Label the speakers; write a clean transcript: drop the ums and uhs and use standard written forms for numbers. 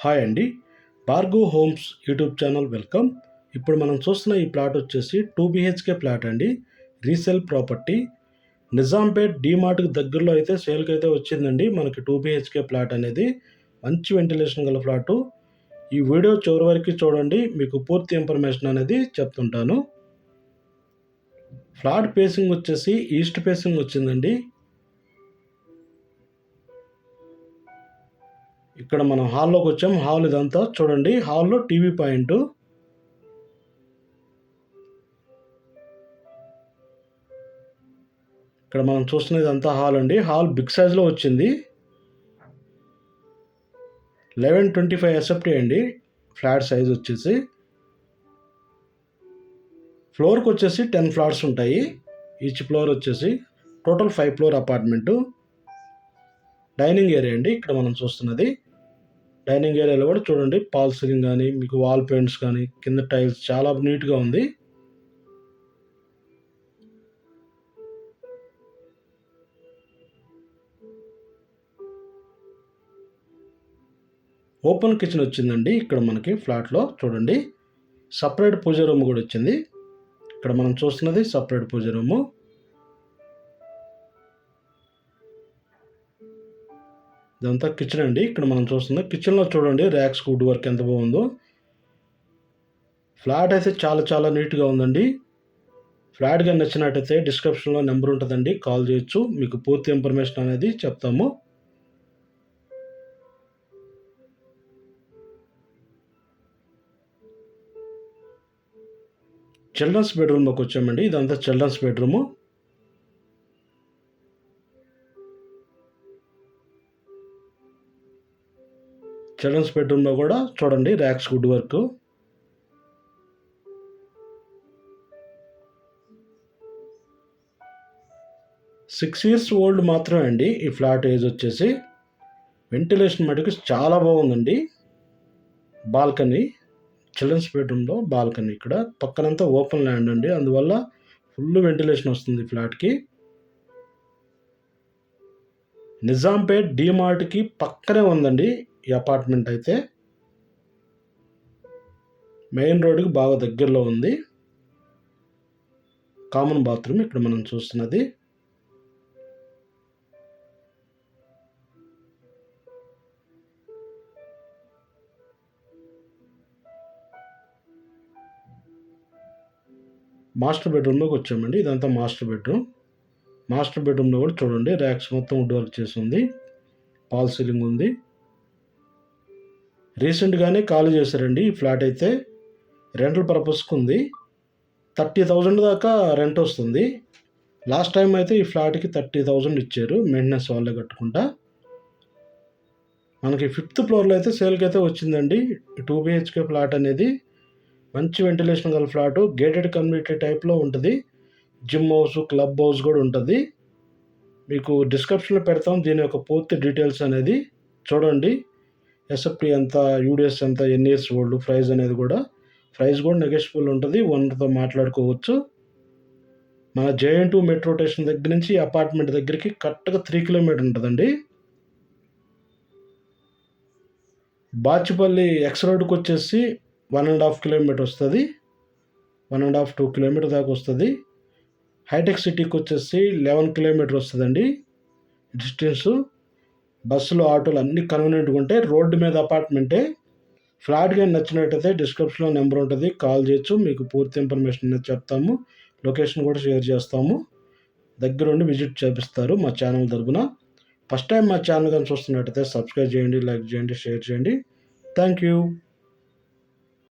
Speaker 1: Hi అండి. Bhargav Homes YouTube channel welcome. ఇప్పుడు మనం చూస్తున్న ఈ ప్లాట్ వచ్చేసి 2 BHK ప్లాట్ అండి. Resale property. నిజాంపేట్ డీమార్ట్‌కి దగ్గరలో అయితే సేల్‌కి అయితే వచ్చిందండి. మనకి 2 BHK ప్లాట్ అనేది. మంచి వెంటిలేషన్ గల ఫ్లాటు. ఈ వీడియో చివరి వరకు చూడండి. మీకు పూర్తి ఇన్ఫర్మేషన్ అనేది చెప్తుంటాను. ఫ్లాట్ ఫేసింగ్ వచ్చేసి ఈస్ట్ ఫేసింగ్ వచ్చిందండి. ఇక్కడ మనం హాల్లోకి వచ్చాం. హాల్ ఇదంతా చూడండి. హాల్లో టీవీ పాయింట్. ఇక్కడ మనం చూస్తున్నది అంతా హాల్ అండి. హాల్ బిగ్ సైజ్లో వచ్చింది. 1125 ఎస్ఎఫ్టీ అండి. ఫ్లాట్ సైజ్ వచ్చేసి ఫ్లోర్కి వచ్చేసి 10 ఫ్లాట్స్ ఉంటాయి. ఈచ్ ఫ్లోర్ వచ్చేసి total 5 floor apartment. Dining area అండి ఇక్కడ మనం చూస్తున్నది. డైనింగ్ ఏరియాలో కూడా చూడండి పాల్ సీలింగ్ కానీ మీకు వాల్ పెయింట్స్ కానీ కింద టైల్స్ చాలా నీట్గా ఉంది. ఓపెన్ కిచెన్ వచ్చిందండి ఇక్కడ మనకి ఫ్లాట్లో చూడండి. సపరేట్ పూజ రూమ్ కూడా వచ్చింది. ఇక్కడ మనం చూస్తున్నది సపరేట్ పూజ రూము. ఇదంతా కిచెన్ అండి ఇక్కడ మనం చూస్తుంది. కిచెన్లో చూడండి ర్యాక్స్ వుడ్ వర్క్ ఎంత బాగుందో. ఫ్లాట్ అయితే చాలా చాలా నీట్గా ఉందండి. ఫ్లాట్గా నచ్చినట్టయితే డిస్క్రిప్షన్లో నెంబర్ ఉంటుందండి, కాల్ చేయొచ్చు. మీకు పూర్తి ఇన్ఫర్మేషన్ అనేది చెప్తాము. చిల్డ్రన్స్ బెడ్రూమ్లోకి వచ్చామండి. ఇదంతా చిల్డ్రన్స్ బెడ్రూము. చిల్డ్రన్స్ బెడ్రూమ్లో కూడా చూడండి racks wood work. Six years old మాత్రమే అండి ఈ ఫ్లాట్ ఏజ్ వచ్చేసి. వెంటిలేషన్ మటుకు చాలా బాగుందండి. బాల్కనీ, చిల్డ్రన్స్ బెడ్రూమ్లో బాల్కనీ. ఇక్కడ పక్కనంతా ఓపెన్ ల్యాండ్ అండి, అందువల్ల ఫుల్ వెంటిలేషన్ వస్తుంది ఫ్లాట్కి. నిజాంపేట్ డీమార్ట్కి పక్కనే ఉందండి ఈ అపార్ట్మెంట్ అయితే. మెయిన్ రోడ్డుకి బాగా దగ్గరలో ఉంది. కామన్ బాత్రూమ్ ఇక్కడ మనం చూస్తున్నది. మాస్టర్ బెడ్రూమ్లోకి వచ్చామండి. ఇదంతా మాస్టర్ బెడ్రూమ్. మాస్టర్ బెడ్రూమ్లో కూడా చూడండి ర్యాక్స్ మొత్తం వుడ్ వర్క్ చేసి ఉంది. పాల్ సీలింగ్ ఉంది. రీసెంట్గానే ఖాళీ చేశారండి ఈ ఫ్లాట్ అయితే. రెంటల్ పర్పస్కి ఉంది. 30,000 దాకా రెంట్ వస్తుంది. లాస్ట్ టైం అయితే ఈ ఫ్లాట్కి 30,000 ఇచ్చారు, మెయింటెనెన్స్ వాళ్ళే కట్టుకుంటా. మనకి 5th ఫ్లోర్లో అయితే సేల్కి అయితే వచ్చిందండి 2 BHK ఫ్లాట్ అనేది. మంచి వెంటిలేషన్ గల ఫ్లాటు. గేటెడ్ కమ్యూనిటీ టైప్లో ఉంటుంది. జిమ్ హౌస్, క్లబ్ హౌస్ కూడా ఉంటుంది. మీకు డిస్క్రిప్షన్లో పెడతాం దీని యొక్క పూర్తి డీటెయిల్స్ అనేది. చూడండి ఎస్ఎఫ్టీ ఎంత, యూడిఎస్ ఎంత, ఎన్ని ఇయర్స్ ఓల్డ్, ప్రైస్ అనేది కూడా. ప్రైస్ కూడా నెగోషియబుల్ ఉంటుంది, ఓనర్తో మాట్లాడుకోవచ్చు. మన JN2 మెట్రో స్టేషన్ దగ్గర నుంచి అపార్ట్మెంట్ దగ్గరికి కరెక్ట్గా 3 కిలోమీటర్ ఉంటుందండి. బాచుపల్లి ఎక్స్ రోడ్కి వచ్చేసి 1.5 కిలోమీటర్ వస్తుంది. 1.5 2 కిలోమీటర్ దాకా వస్తుంది. హైటెక్ సిటీకి వచ్చేసి 11 కిలోమీటర్ వస్తుందండి డిస్టెన్సు. బస్సులు, ఆటోలు అన్నీ కన్వీనియంట్గా ఉంటాయి. రోడ్డు మీద అపార్ట్మెంటే. ఫ్లాట్ కానీ నచ్చినట్టయితే డిస్క్రిప్షన్లో నెంబర్ ఉంటుంది, కాల్ చేయొచ్చు. మీకు పూర్తి ఇన్ఫర్మేషన్ అనేది చెప్తాము. లొకేషన్ కూడా షేర్ చేస్తాము. దగ్గరుండి విజిట్ చేపిస్తారు మా ఛానల్ తరపున. ఫస్ట్ టైం మా ఛానల్ కానీ చూస్తున్నట్టయితే సబ్స్క్రైబ్ చేయండి, లైక్ చేయండి, షేర్ చేయండి. Thank you.